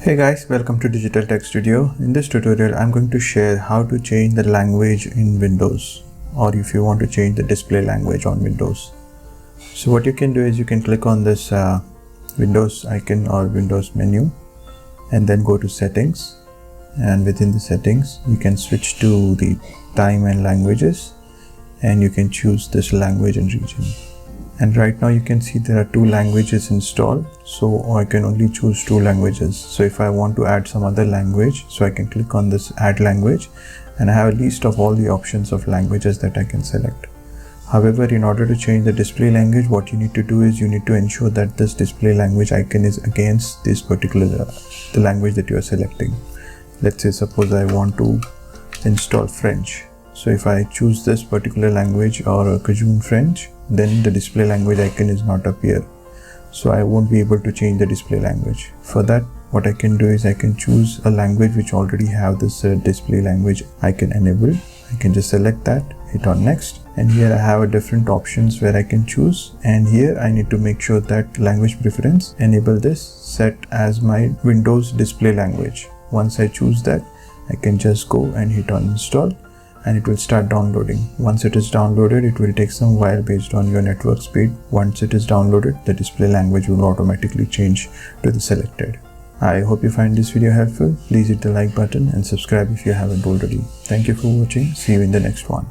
Hey guys, welcome to Digital Tech Studio. In this tutorial, I'm going to share how to change the language in Windows, or if you want to change the display language on Windows. So what you can do is you can click on this Windows icon or Windows menu and then go to settings, and within the settings you can switch to the time and languages, and you can choose this language and region. And right now you can see there are two languages installed, so I can only choose two languages. So if I want to add some other language, so I can click on this add language, and I have a list of all the options of languages that I can select. However, in order to change the display language, what you need to do is you need to ensure that this display language icon is against this particular the language that you are selecting. Let's say suppose I want to install French. So if I choose this particular language or Cajun French, then the display language icon is not appear. So I won't be able to change the display language. For that, what I can do is I can choose a language which already have this display language icon enabled. I can just select that, hit on next, and here I have a different options where I can choose, and here I need to make sure that language preference enable this set as my Windows display language. Once I choose that, I can just go and hit on install, and it will start downloading. Once it is downloaded, it will take some while based on your network speed. Once it is downloaded, the display language will automatically change to the selected. I hope you find this video helpful. Please hit the like button and subscribe if you haven't already. Thank you for watching. See you in the next one.